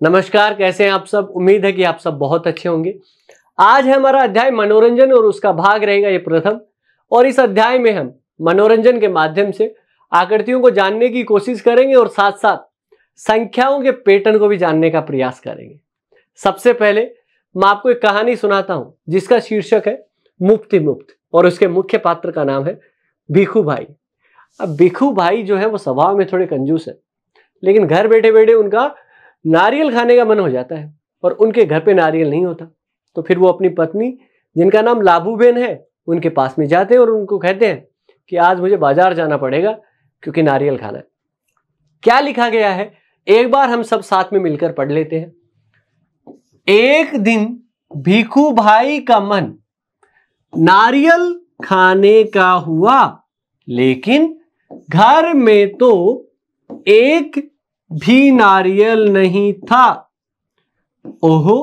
नमस्कार, कैसे हैं आप सब। उम्मीद है कि आप सब बहुत अच्छे होंगे। आज है हमारा अध्याय मनोरंजन और उसका भाग रहेगा ये प्रथम। और इस अध्याय में हम मनोरंजन के माध्यम से आकृतियों को जानने की कोशिश करेंगे और साथ साथ संख्याओं के पैटर्न को भी जानने का प्रयास करेंगे। सबसे पहले मैं आपको एक कहानी सुनाता हूं जिसका शीर्षक है मुफ्ती मुफ्त और उसके मुख्य पात्र का नाम है भिखू भाई। अब भिखू भाई जो है वो स्वभाव में थोड़े कंजूस है, लेकिन घर बैठे बैठे उनका नारियल खाने का मन हो जाता है और उनके घर पे नारियल नहीं होता। तो फिर वो अपनी पत्नी जिनका नाम लाबूबेन है उनके पास में जाते हैं और उनको कहते हैं कि आज मुझे बाजार जाना पड़ेगा क्योंकि नारियल खाना है। क्या लिखा गया है एक बार हम सब साथ में मिलकर पढ़ लेते हैं। एक दिन भिखू भाई का मन नारियल खाने का हुआ, लेकिन घर में तो एक भी नारियल नहीं था। ओहो,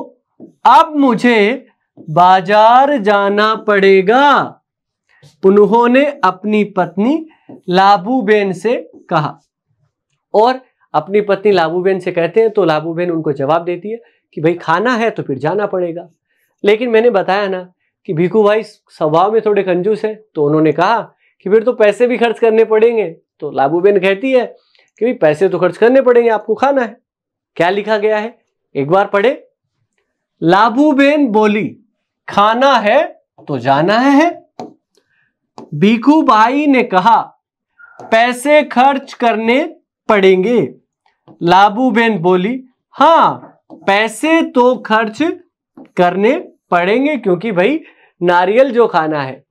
अब मुझे बाजार जाना पड़ेगा, उन्होंने अपनी पत्नी लाबूबेन से कहा। और अपनी पत्नी लाबूबेन से कहते हैं तो लाबूबेन उनको जवाब देती है कि भाई खाना है तो फिर जाना पड़ेगा। लेकिन मैंने बताया ना कि भिखू भाई स्वभाव में थोड़े कंजूस है, तो उन्होंने कहा कि फिर तो पैसे भी खर्च करने पड़ेंगे। तो लाबूबेन कहती है कि भाई पैसे तो खर्च करने पड़ेंगे, आपको खाना है। क्या लिखा गया है एक बार पढ़े। लाबूबेन बोली, खाना है तो जाना है। भिखू भाई ने कहा, पैसे खर्च करने पड़ेंगे। लाबूबेन बोली, हाँ पैसे तो खर्च करने पड़ेंगे क्योंकि भाई नारियल जो खाना है।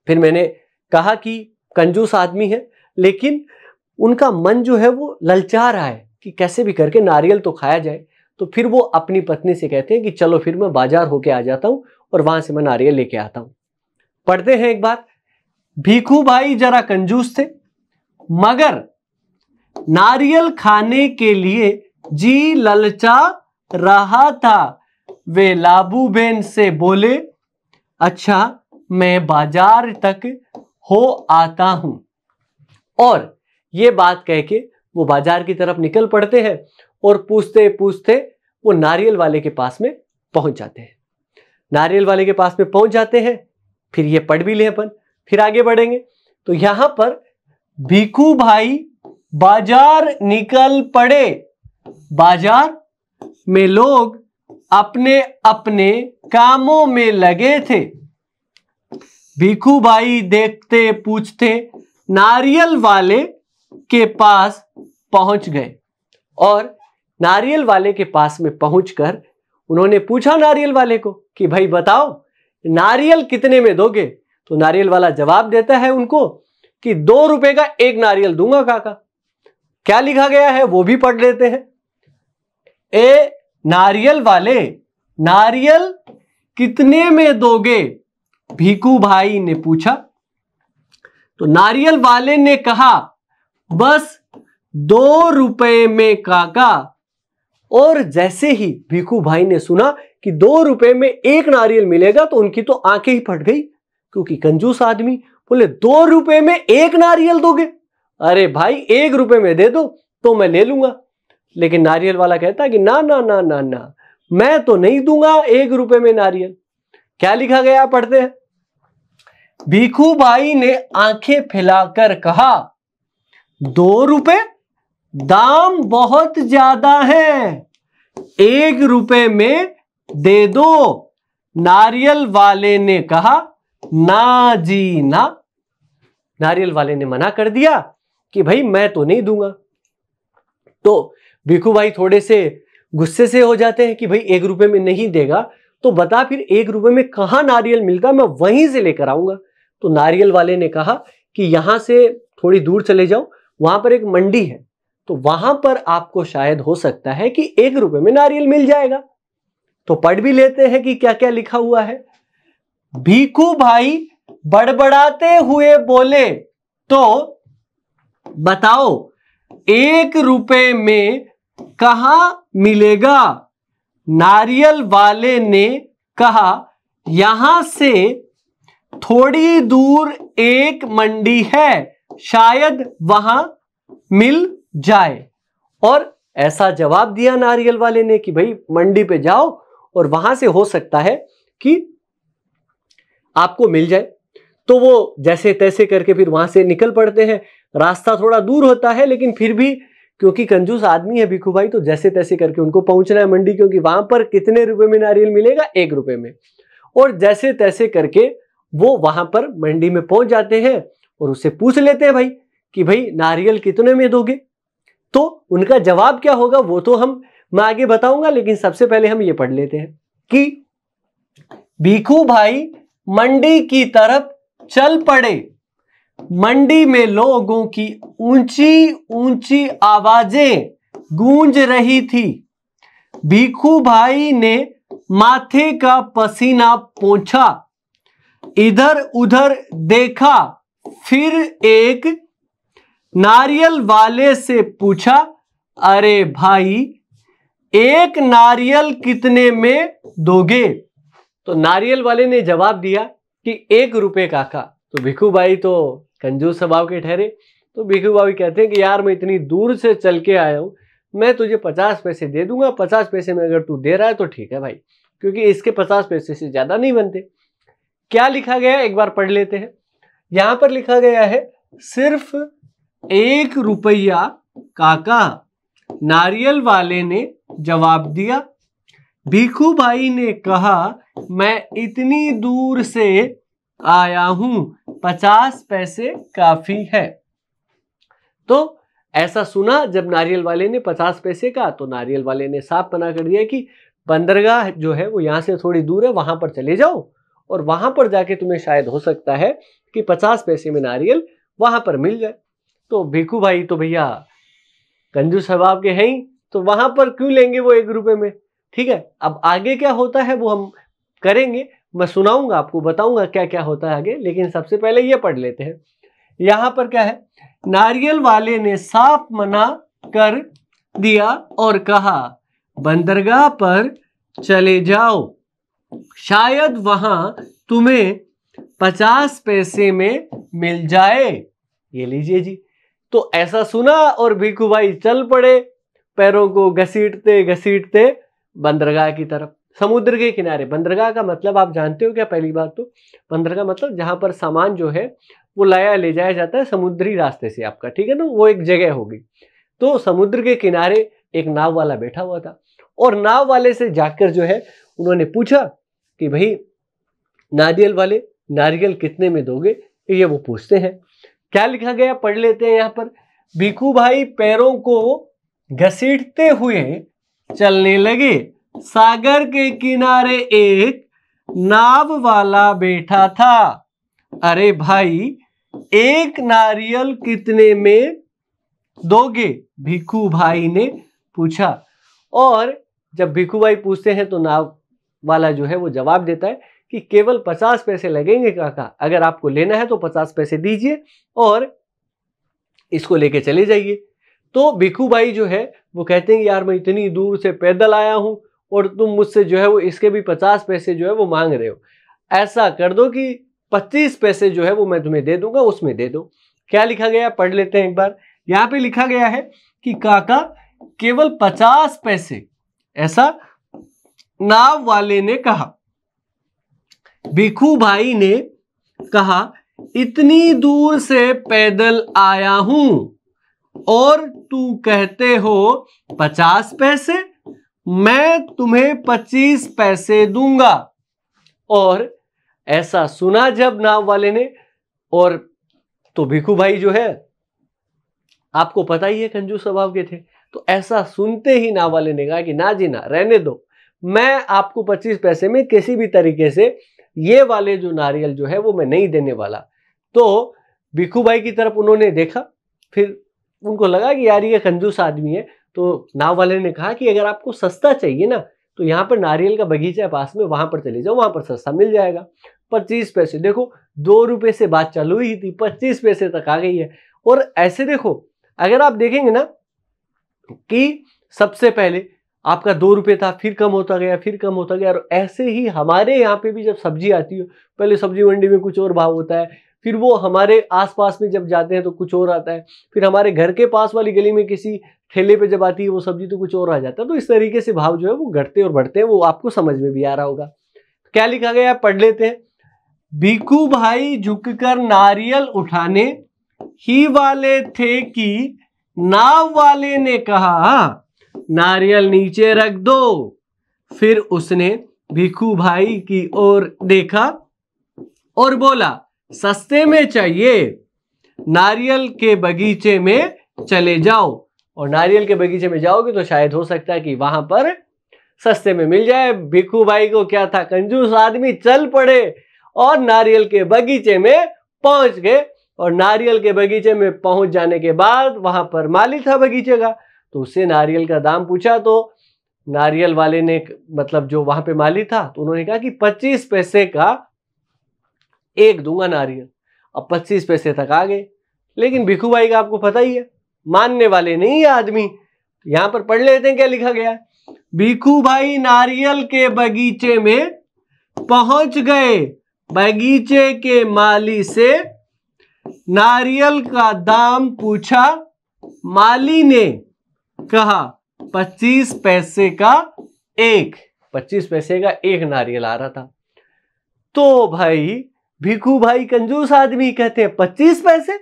फिर मैंने कहा कि कंजूस आदमी है, लेकिन उनका मन जो है वो ललचा रहा है कि कैसे भी करके नारियल तो खाया जाए। तो फिर वो अपनी पत्नी से कहते हैं कि चलो फिर मैं बाजार होके आ जाता हूं और वहां से मैं नारियल लेके आता हूं। पढ़ते हैं एक बार। भिखू भाई जरा कंजूस थे, मगर नारियल खाने के लिए जी ललचा रहा था। वे लाबूबेन से बोले, अच्छा मैं बाजार तक हो आता हूं। और ये बात कह के वो बाजार की तरफ निकल पड़ते हैं और पूछते पूछते वो नारियल वाले के पास में पहुंच जाते हैं। नारियल वाले के पास में पहुंच जाते हैं। फिर ये पढ़ भी ले अपन, फिर आगे बढ़ेंगे। तो यहां पर भिखू भाई बाजार निकल पड़े। बाजार में लोग अपने अपने कामों में लगे थे। भिखू भाई देखते पूछते नारियल वाले के पास पहुंच गए और नारियल वाले के पास में पहुंचकर उन्होंने पूछा नारियल वाले को कि भाई बताओ नारियल कितने में दोगे। तो नारियल वाला जवाब देता है उनको कि 2 रुपए का एक नारियल दूंगा काका। क्या लिखा गया है वो भी पढ़ लेते हैं। ए नारियल वाले, नारियल कितने में दोगे, भिखू भाई ने पूछा। तो नारियल वाले ने कहा, बस 2 रुपए में काका। और जैसे ही भिखू भाई ने सुना कि 2 रुपए में एक नारियल मिलेगा तो उनकी तो आंखें ही फट गई, क्योंकि कंजूस आदमी बोले 2 रुपए में एक नारियल दोगे, अरे भाई 1 रुपए में दे दो तो मैं ले लूंगा। लेकिन नारियल वाला कहता कि ना ना ना ना ना, मैं तो नहीं दूंगा 1 रुपए में नारियल। क्या लिखा गया पढ़ते हैं। भिखू भाई ने आंखें फैलाकर कहा, 2 रुपए दाम बहुत ज्यादा है, 1 रुपए में दे दो। नारियल वाले ने कहा, ना जी ना। नारियल वाले ने मना कर दिया कि भाई मैं तो नहीं दूंगा। तो भिखू भाई थोड़े से गुस्से से हो जाते हैं कि भाई 1 रुपए में नहीं देगा तो बता फिर 1 रुपए में कहां नारियल मिलता, मैं वहीं से लेकर आऊंगा। तो नारियल वाले ने कहा कि यहां से थोड़ी दूर चले जाओ, वहां पर एक मंडी है, तो वहां पर आपको शायद हो सकता है कि 1 रुपए में नारियल मिल जाएगा। तो पढ़ भी लेते हैं कि क्या क्या लिखा हुआ है। भिखू भाई बड़बड़ाते हुए बोले, तो बताओ 1 रुपए में कहां मिलेगा। नारियल वाले ने कहा, यहां से थोड़ी दूर एक मंडी है, शायद वहां मिल जाए। और ऐसा जवाब दिया नारियल वाले ने कि भाई मंडी पे जाओ और वहां से हो सकता है कि आपको मिल जाए। तो वो जैसे तैसे करके फिर वहां से निकल पड़ते हैं। रास्ता थोड़ा दूर होता है लेकिन फिर भी क्योंकि कंजूस आदमी है भिखू भाई, तो जैसे तैसे करके उनको पहुंचना है मंडी, क्योंकि वहां पर कितने रुपए में नारियल मिलेगा, 1 रुपए में। और जैसे तैसे करके वो वहां पर मंडी में पहुंच जाते हैं और उससे पूछ लेते हैं भाई कि भाई नारियल कितने में दोगे। तो उनका जवाब क्या होगा वो तो मैं आगे बताऊंगा, लेकिन सबसे पहले हम ये पढ़ लेते हैं कि भिखू भाई मंडी की तरफ चल पड़े। मंडी में लोगों की ऊंची ऊंची आवाजें गूंज रही थी। भिखू भाई ने माथे का पसीना पोंछा, इधर उधर देखा, फिर एक नारियल वाले से पूछा, अरे भाई एक नारियल कितने में दोगे? तो नारियल वाले ने जवाब दिया कि 1 रुपए काका। तो भिखू भाई तो कंजूस स्वभाव के ठहरे। तो भिखू भाई कहते हैं कि यार मैं इतनी दूर से चल के आया हूं, मैं तुझे 50 पैसे दे दूंगा। 50 पैसे में अगर तू दे रहा है तो ठीक है भाई, क्योंकि इसके 50 पैसे से ज्यादा नहीं बनते। क्या लिखा गया है एक बार पढ़ लेते हैं। यहां पर लिखा गया है सिर्फ 1 रुपया काका, नारियल वाले ने जवाब दिया। भिखू भाई ने कहा मैं इतनी दूर से आया हूं, 50 पैसे काफी है। तो ऐसा सुना जब नारियल वाले ने 50 पैसे का, तो नारियल वाले ने साफ मना कर दिया कि बंदरगाह जो है वो यहां से थोड़ी दूर है, वहां पर चले जाओ और वहां पर जाके तुम्हें शायद हो सकता है कि 50 पैसे में नारियल वहां पर मिल जाए। तो भिखू भाई तो भैया कंजूस स्वभाव के हैं ही, तो वहां पर क्यों लेंगे वो 1 रुपए में। ठीक है, अब आगे क्या होता है वो हम करेंगे, मैं सुनाऊंगा आपको, बताऊंगा क्या क्या होता है आगे, लेकिन सबसे पहले ये पढ़ लेते हैं। यहां पर क्या है, नारियल वाले ने साफ मना कर दिया और कहा बंदरगाह पर चले जाओ, शायद वहां तुम्हें 50 पैसे में मिल जाए। ये लीजिए जी। तो ऐसा सुना और भिखू भाई चल पड़े, पैरों को घसीटते घसीटते बंदरगाह की तरफ, समुद्र के किनारे। बंदरगाह का मतलब आप जानते हो क्या? पहली बात तो बंदरगाह मतलब जहां पर सामान जो है वो लाया ले जाया जाता है समुद्री रास्ते से आपका, ठीक है ना, वो एक जगह होगी। तो समुद्र के किनारे एक नाव वाला बैठा हुआ था और नाव वाले से जाकर जो है उन्होंने पूछा कि भाई नारियल वाले नारियल कितने में दोगे, ये वो पूछते हैं। क्या लिखा गया पढ़ लेते हैं यहां पर। भिखू भाई पैरों को घसीटते हुए चलने लगे। सागर के किनारे एक नाव वाला बैठा था। अरे भाई एक नारियल कितने में दोगे? भिखू भाई ने पूछा। और जब भिखू भाई पूछते हैं तो नाव वाला जो है वो जवाब देता है कि केवल 50 पैसे लगेंगे काका, अगर आपको लेना है तो 50 पैसे दीजिए और इसको लेके चले जाइए। तो भिखू भाई जो है वो कहते हैं यार मैं इतनी दूर से पैदल आया हूं और तुम मुझसे जो है वो इसके भी 50 पैसे जो है वो मांग रहे हो। ऐसा कर दो कि 25 पैसे जो है वो मैं तुम्हें दे दूंगा, उसमें दे दो। क्या लिखा गया पढ़ लेते हैं एक बार। यहां पे लिखा गया है कि काका केवल 50 पैसे, ऐसा नाव वाले ने कहा। भिखू भाई ने कहा इतनी दूर से पैदल आया हूं और तू कहते हो 50 पैसे, मैं तुम्हें 25 पैसे दूंगा। और ऐसा सुना जब नाव वाले ने, और तो भिखू भाई जो है आपको पता ही है कंजूस स्वभाव के थे, तो ऐसा सुनते ही नाव वाले ने कहा कि ना जी ना, रहने दो, मैं आपको 25 पैसे में किसी भी तरीके से ये वाले जो नारियल जो है वो मैं नहीं देने वाला। तो भिखू भाई की तरफ उन्होंने देखा, फिर उनको लगा कि यार ये कंजूस आदमी है। तो नाव वाले ने कहा कि अगर आपको सस्ता चाहिए ना तो यहाँ पर नारियल का बगीचा है पास में, वहां पर चले जाओ, वहां पर सस्ता मिल जाएगा। 25 पैसे, देखो 2 रुपए से बात चालू हुई थी, 25 पैसे तक आ गई है। और ऐसे देखो अगर आप देखेंगे ना कि सबसे पहले आपका 2 रुपए था, फिर कम होता गया, फिर कम होता गया। और ऐसे ही हमारे यहाँ पे भी जब सब्जी आती है, पहले सब्जी मंडी में कुछ और भाव होता है, फिर वो हमारे आसपास में जब जाते हैं तो कुछ और आता है, फिर हमारे घर के पास वाली गली में किसी ठेले पे जब आती है वो सब्जी तो कुछ और आ जाता है। तो इस तरीके से भाव जो है वो घटते और बढ़ते हैं, वो आपको समझ में भी आ रहा होगा। क्या लिखा गया है पढ़ लेते हैं। भिखू भाई झुककर नारियल उठाने ही वाले थे कि नाव वाले ने कहा नारियल नीचे रख दो। फिर उसने भिखू भाई की ओर देखा और बोला सस्ते में चाहिए, नारियल के बगीचे में चले जाओ। और नारियल के बगीचे में जाओगे तो शायद हो सकता है कि वहां पर सस्ते में मिल जाए। भिखू भाई को क्या था, कंजूस आदमी, चल पड़े और नारियल के बगीचे में पहुंच गए। और नारियल के बगीचे में पहुंच जाने के बाद वहां पर माली था बगीचे का, तो उससे नारियल का दाम पूछा। तो नारियल वाले ने, मतलब जो वहां पे माली था, तो उन्होंने कहा कि 25 पैसे का एक दूंगा नारियल। अब 25 पैसे तक आ गए, लेकिन भिखू भाई का आपको पता ही है, मानने वाले नहीं है आदमी। यहां पर पढ़ लेते हैं क्या लिखा गया है। भिखू भाई नारियल के बगीचे में पहुंच गए, बगीचे के माली से नारियल का दाम पूछा। माली ने कहा 25 पैसे का एक, 25 पैसे का एक नारियल आ रहा था। तो भाई भिखू भाई कंजूस आदमी, कहते हैं 25 पैसे,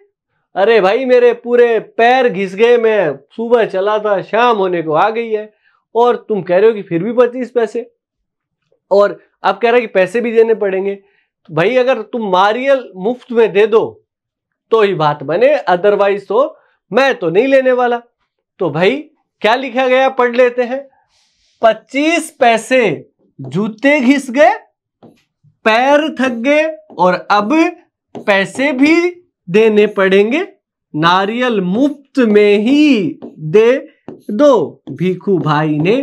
अरे भाई मेरे पूरे पैर घिस गए, मैं सुबह चला था, शाम होने को आ गई है, और तुम कह रहे हो कि फिर भी 25 पैसे, और अब कह रहे कि पैसे भी देने पड़ेंगे। तो भाई अगर तुम नारियल मुफ्त में दे दो तो ही बात बने, अदरवाइज तो मैं तो नहीं लेने वाला। तो भाई क्या लिखा गया पढ़ लेते हैं। 25 पैसे, जूते घिस गए, पैर थक गए, और अब पैसे भी देने पड़ेंगे, नारियल मुफ्त में ही दे दो, भिखू भाई ने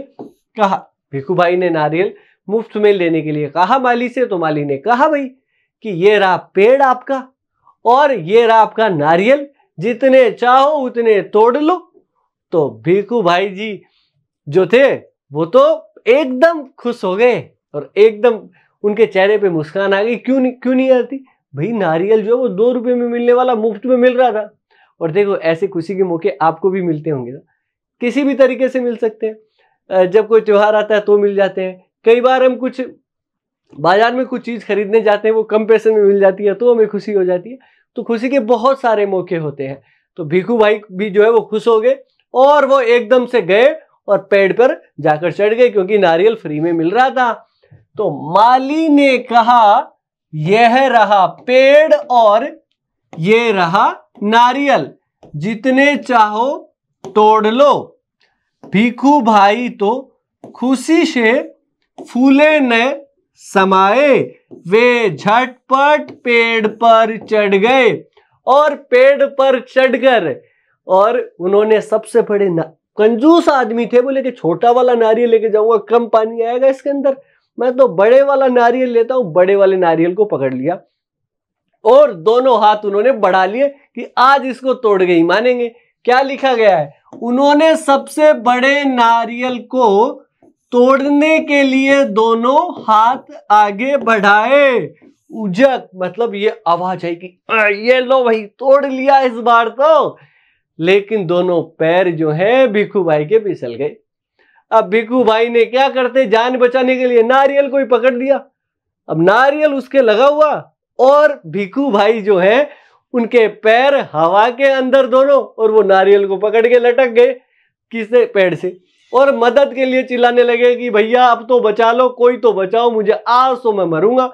कहा। भिखू भाई ने नारियल मुफ्त में लेने के लिए कहा माली से। तो माली ने कहा भाई कि ये रहा पेड़ आपका और ये रहा आपका नारियल, जितने चाहो उतने तोड़ लो। तो भिखू भाई जी जो थे वो तो एकदम खुश हो गए और एकदम उनके चेहरे पे मुस्कान आ गई। क्यों नहीं आती भाई, नारियल जो है वो 2 रुपए में मिलने वाला मुफ्त में मिल रहा था। और देखो ऐसे खुशी के मौके आपको भी मिलते होंगे ना, किसी भी तरीके से मिल सकते हैं। जब कोई त्योहार आता है तो मिल जाते हैं, कई बार हम कुछ बाजार में कुछ चीज खरीदने जाते हैं, वो कम पैसे में मिल जाती है तो हमें खुशी हो जाती है। तो खुशी के बहुत सारे मौके होते हैं। तो भिखू भाई भी जो है वो खुश हो गए और वो एकदम से गए और पेड़ पर जाकर चढ़ गए, क्योंकि नारियल फ्री में मिल रहा था। तो माली ने कहा यह रहा पेड़ और ये रहा नारियल, जितने चाहो तोड़ लो। भिखू भाई तो खुशी से फूले न समाए, वे झटपट पेड़ पर चढ़ गए और पेड़ पर चढ़कर, और उन्होंने सबसे बड़े कंजूस आदमी थे, बोले कि छोटा वाला नारियल लेके जाऊंगा, कम पानी आएगा इसके अंदर, मैं तो बड़े वाला नारियल लेता हूं। बड़े वाले नारियल को पकड़ लिया और दोनों हाथ उन्होंने बढ़ा लिए कि आज इसको तोड़ के ही मानेंगे। क्या लिखा गया है, उन्होंने सबसे बड़े नारियल को तोड़ने के लिए दोनों हाथ आगे बढ़ाए। उजक मतलब ये आवाज है कि ये लो भाई तोड़ लिया इस बार तो, लेकिन दोनों पैर जो है भिखू भाई के फिसल गए। अब भिखू भाई ने क्या करते, जान बचाने के लिए नारियल को ही पकड़ लिया। अब नारियल उसके लगा हुआ और भिखू भाई जो है उनके पैर हवा के अंदर दोनों, और वो नारियल को पकड़ के लटक गए किससे, पेड़ से, और मदद के लिए चिल्लाने लगे कि भैया अब तो बचा लो, कोई तो बचाओ मुझे, आज तो मैं मरूंगा।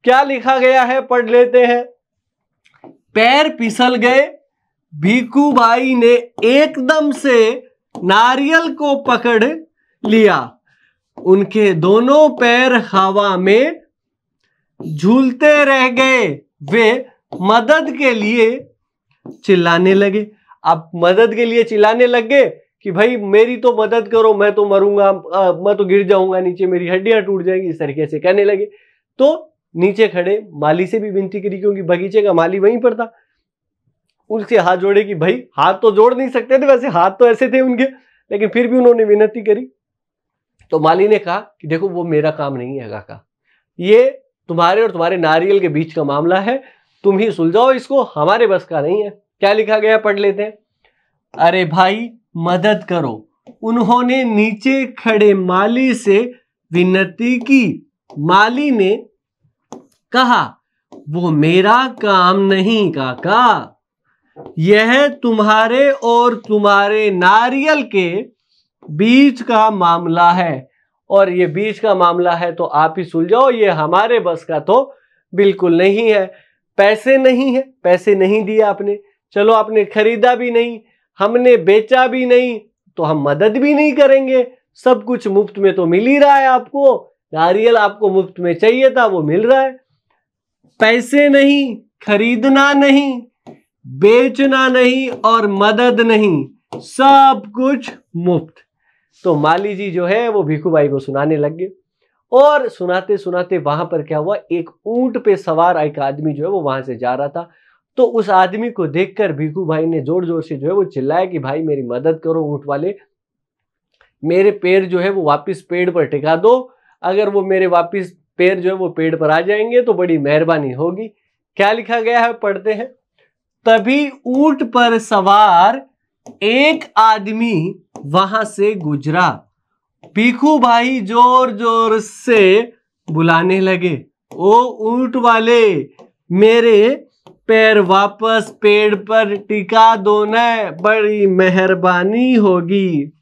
क्या लिखा गया है पढ़ लेते हैं। पैर फिसल गए, भिखू भाई ने एकदम से नारियल को पकड़ लिया, उनके दोनों पैर हवा में झूलते रह गए। वे मदद के लिए चिल्लाने लगे। अब मदद के लिए चिल्लाने लग गए कि भाई मेरी तो मदद करो, मैं तो मरूंगा, मैं तो गिर जाऊंगा नीचे, मेरी हड्डियां टूट जाएंगी, इस तरीके से कहने लगे। तो नीचे खड़े माली से भी विनती करी, क्योंकि बगीचे का माली वहीं पर था, उससे हाथ जोड़े कि भाई, हाथ तो जोड़ नहीं सकते थे वैसे, हाथ तो ऐसे थे उनके, लेकिन फिर भी उन्होंने विनती करी। तो माली ने कहा कि देखो वो मेरा काम नहीं है काका, ये तुम्हारे और तुम्हारे नारियल के बीच का मामला है, तुम ही सुलझाओ इसको, हमारे बस का नहीं है। क्या लिखा गया पढ़ लेते हैं। अरे भाई मदद करो। उन्होंने नीचे खड़े माली से विनती की। माली ने कहा, वो मेरा काम नहीं काका, यह तुम्हारे और तुम्हारे नारियल के बीच का मामला है, और ये बीच का मामला है तो आप ही सुलझाओ, ये हमारे बस का तो बिल्कुल नहीं है। पैसे नहीं है, पैसे नहीं दिए आपने, चलो आपने खरीदा भी नहीं, हमने बेचा भी नहीं, तो हम मदद भी नहीं करेंगे। सब कुछ मुफ्त में तो मिल ही रहा है आपको, नारियल आपको मुफ्त में चाहिए था, वो मिल रहा है। पैसे नहीं, खरीदना नहीं, बेचना नहीं और मदद नहीं, सब कुछ मुफ्त। तो माली जी जो है वो भिखू भाई को सुनाने लग गए, और सुनाते सुनाते वहां पर क्या हुआ, एक ऊंट पे सवार एक आदमी जो है वो वहां से जा रहा था। तो उस आदमी को देखकर भिखू भाई ने जोर जोर से जो है वो चिल्लाया कि भाई मेरी मदद करो, ऊंट वाले, मेरे पैर जो है वो वापस पेड़ पर टिका दो, अगर वो मेरे वापस पैर जो है वो पेड़ पर आ जाएंगे तो बड़ी मेहरबानी होगी। क्या लिखा गया है, पढ़ते हैं। तभी ऊंट पर सवार एक आदमी वहां से गुजरा। भिखू भाई जोर जोर से बुलाने लगे, ओ ऊंट वाले, मेरे पैर वापस पेड़ पर टिका दो न, बड़ी मेहरबानी होगी।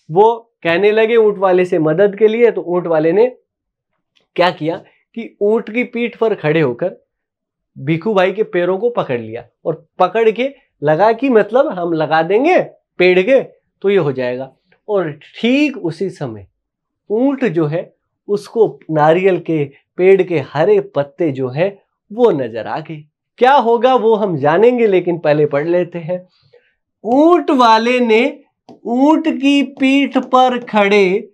वो कहने लगे ऊंट वाले से मदद के लिए। तो ऊंट वाले ने क्या किया कि ऊंट की पीठ पर खड़े होकर भिखू भाई के पैरों को पकड़ लिया, और पकड़ के लगा कि मतलब हम लगा देंगे पेड़ के तो ये हो जाएगा। और ठीक उसी समय ऊंट जो है उसको नारियल के पेड़ के हरे पत्ते जो है वो नजर आ गए। क्या होगा वो हम जानेंगे, लेकिन पहले पढ़ लेते हैं। ऊंट वाले ने ऊंट की पीठ पर खड़े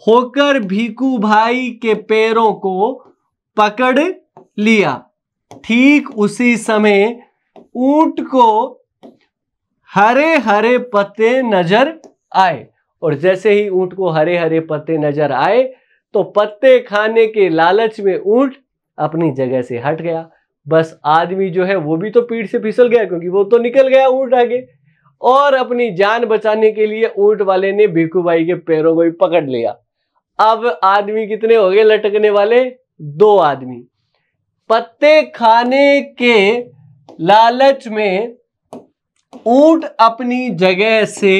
होकर भिखू भाई के पैरों को पकड़ लिया। ठीक उसी समय ऊंट को हरे हरे पत्ते नजर आए, और जैसे ही ऊंट को हरे हरे पत्ते नजर आए तो पत्ते खाने के लालच में ऊंट अपनी जगह से हट गया। बस आदमी जो है वो भी तो पीठ से फिसल गया, क्योंकि वो तो निकल गया ऊंट आगे, और अपनी जान बचाने के लिए ऊंट वाले ने भिखू भाई के पैरों को भी पकड़ लिया। अब आदमी कितने हो गए लटकने वाले, 2 आदमी। पत्ते खाने के लालच में ऊंट अपनी जगह से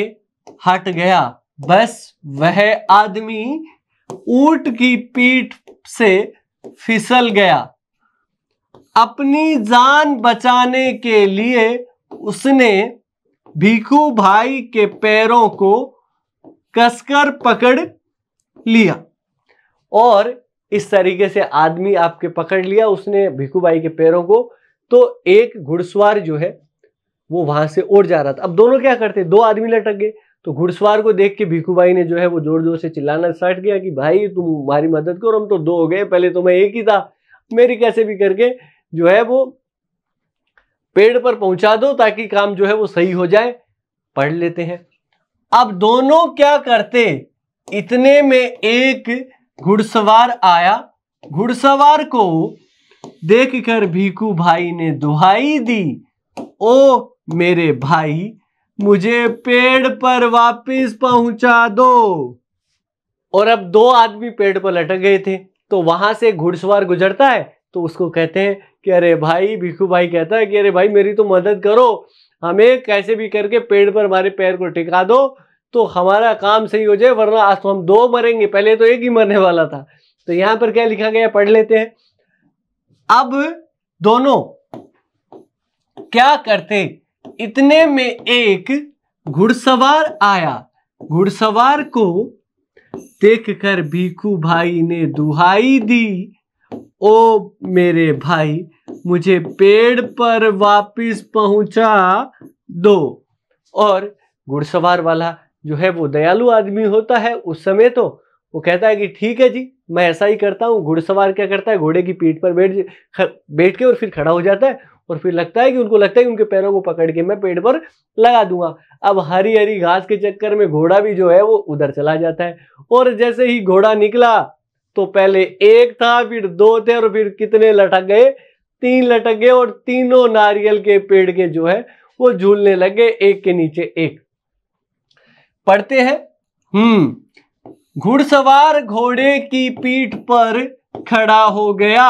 हट गया। बस वह आदमी ऊंट की पीठ से फिसल गया। अपनी जान बचाने के लिए उसने भिखू भाई के पैरों को कसकर पकड़ लिया, और इस तरीके से आदमी आपके पकड़ लिया उसने भिखू भाई के पैरों को। तो एक घुड़सवार जो है वो वहां से उड़ जा रहा था। अब दोनों क्या करते, 2 आदमी लटक गए। तो घुड़सवार को देख के भिखू भाई ने जो है वो जोर जोर से चिल्लाना स्टार्ट किया कि भाई तुम हमारी मदद करो, हम तो 2 हो गए, पहले तो मैं एक ही था, मेरी कैसे भी करके जो है वो पेड़ पर पहुंचा दो ताकि काम जो है वो सही हो जाए। पढ़ लेते हैं। अब दोनों क्या करते, इतने में एक घुड़सवार आया। घुड़सवार को देखकर भिखू भाई ने दुहाई दी, ओ मेरे भाई, मुझे पेड़ पर वापस पहुंचा दो। और अब 2 आदमी पेड़ पर लटक गए थे। तो वहां से घुड़सवार गुजरता है तो उसको कहते हैं कि अरे भाई, भिखू भाई कहता है कि अरे भाई मेरी तो मदद करो, हमें कैसे भी करके पेड़ पर हमारे पैर को टिका दो तो हमारा काम सही हो जाए, वरना आज तो हम 2 मरेंगे, पहले तो एक ही मरने वाला था। तो यहां पर क्या लिखा गया, पढ़ लेते हैं। अब दोनों क्या करते, इतने में एक घुड़सवार आया। घुड़सवार को देखकर भिखू भाई ने दुहाई दी, ओ मेरे भाई, मुझे पेड़ पर वापस पहुंचा दो। और घुड़सवार वाला जो है वो दयालु आदमी होता है उस समय, तो वो कहता है कि ठीक है जी, मैं ऐसा ही करता हूँ। घुड़सवार क्या करता है, घोड़े की पीठ पर बैठ के और फिर खड़ा हो जाता है, और फिर लगता है कि उनको लगता है कि उनके पैरों को पकड़ के मैं पेड़ पर लगा दूंगा। अब हरी हरी घास के चक्कर में घोड़ा भी जो है वो उधर चला जाता है, और जैसे ही घोड़ा निकला तो पहले 1 था, फिर 2 थे, और फिर कितने लटक गए, 3 लटक गए, और तीनों नारियल के पेड़ के जो है वो झूलने लगे एक के नीचे एक। पढ़ते हैं। घुड़सवार घोड़े की पीठ पर खड़ा हो गया,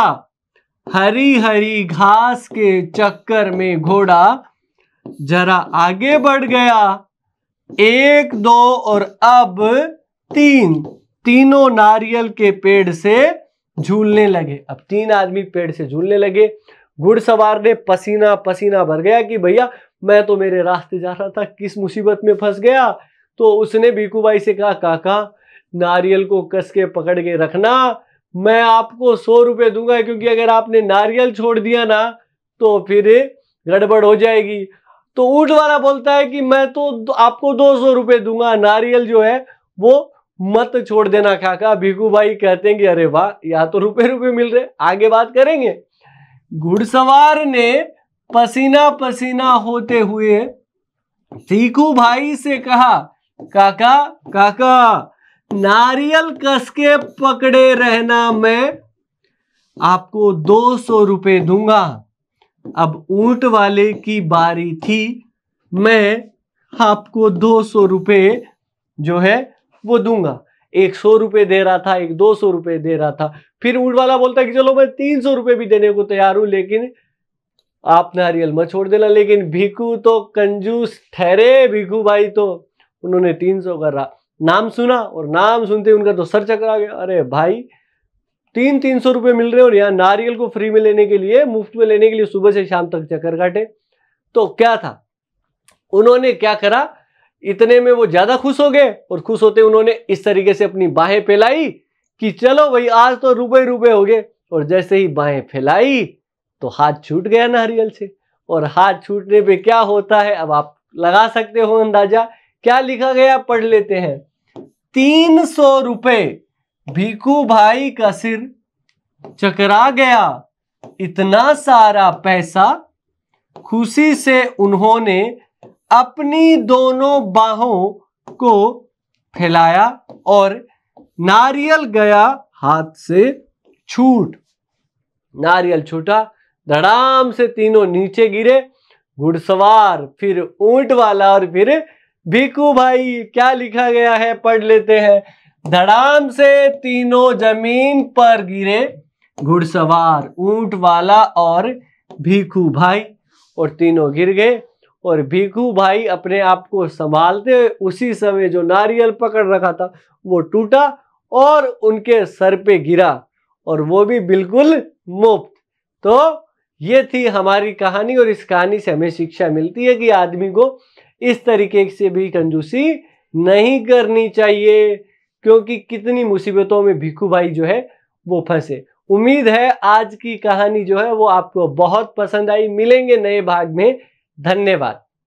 हरी हरी घास के चक्कर में घोड़ा जरा आगे बढ़ गया। 1 2 और अब 3, तीनों नारियल के पेड़ से झूलने लगे। अब 3 आदमी पेड़ से झूलने लगे। घुड़सवार ने पसीना पसीना भर गया कि भैया मैं तो मेरे रास्ते जा रहा था, किस मुसीबत में फंस गया। तो उसने भीखू भाई से कहा, काका नारियल को कस के पकड़ के रखना, मैं आपको 100 रुपए दूंगा, क्योंकि अगर आपने नारियल छोड़ दिया ना तो फिर गड़बड़ हो जाएगी। तो ऊंट वाला बोलता है कि मैं तो आपको 200 रुपए दूंगा, नारियल जो है वो मत छोड़ देना काका। भीखू भाई कहते हैं कि अरे वाह, यहाँ तो रुपए रुपए मिल रहे, आगे बात करेंगे। घुड़सवार ने पसीना पसीना होते हुए भीखू भाई से कहा, काका काका नारियल कस के पकड़े रहना, मैं आपको 200 रुपए दूंगा। अब ऊंट वाले की बारी थी, मैं आपको 200 रुपए जो है वो दूंगा। एक 100 रुपए दे रहा था, एक 200 रुपए दे रहा था। फिर ऊंट वाला बोलता है कि चलो मैं 300 रुपए भी देने को तैयार हूं, लेकिन आप नारियल मत छोड़ देना। लेकिन भीखू तो कंजूस ठहरे, भीखू भाई तो उन्होंने 300 का नाम सुना और नाम सुनते उनका तो सर चकरा गया। अरे भाई 300 रुपए मिल रहे और यहाँ नारियल को फ्री में लेने के लिए, मुफ्त में लेने के लिए सुबह से शाम तक चक्कर काटे। तो क्या था, उन्होंने क्या करा, इतने में वो ज्यादा खुश हो गए और खुश होते उन्होंने इस तरीके से अपनी बाहें फैलाई कि चलो भाई आज तो रुपए रुपए हो गए। और जैसे ही बाहें फैलाई तो हाथ छूट गया नारियल से। और हाथ छूटने पे क्या होता है अब आप लगा सकते हो अंदाजा। क्या लिखा गया, पढ़ लेते हैं। 300 रुपए। भीखू भाई का सिर चकरा गया। इतना सारा पैसा। खुशी से उन्होंने अपनी दोनों बाहों को फैलाया और नारियल गया हाथ से छूट। नारियल छूटा, धड़ाम से तीनों नीचे गिरे। घुड़सवार, फिर ऊंट वाला और फिर भीखू भाई। क्या लिखा गया है, पढ़ लेते हैं। धड़ाम से तीनों जमीन पर गिरे, घुड़सवार, ऊंट वाला और भीखू भाई। और तीनों गिर गए और भीखू भाई अपने आप को संभालते उसी समय जो नारियल पकड़ रखा था वो टूटा और उनके सर पे गिरा, और वो भी बिल्कुल मुफ्त। तो ये थी हमारी कहानी और इस कहानी से हमें शिक्षा मिलती है कि आदमी को इस तरीके से भी कंजूसी नहीं करनी चाहिए, क्योंकि कितनी मुसीबतों में भीखू भाई जो है वो फंसे। उम्मीद है आज की कहानी जो है वो आपको बहुत पसंद आई। मिलेंगे नए भाग में। धन्यवाद।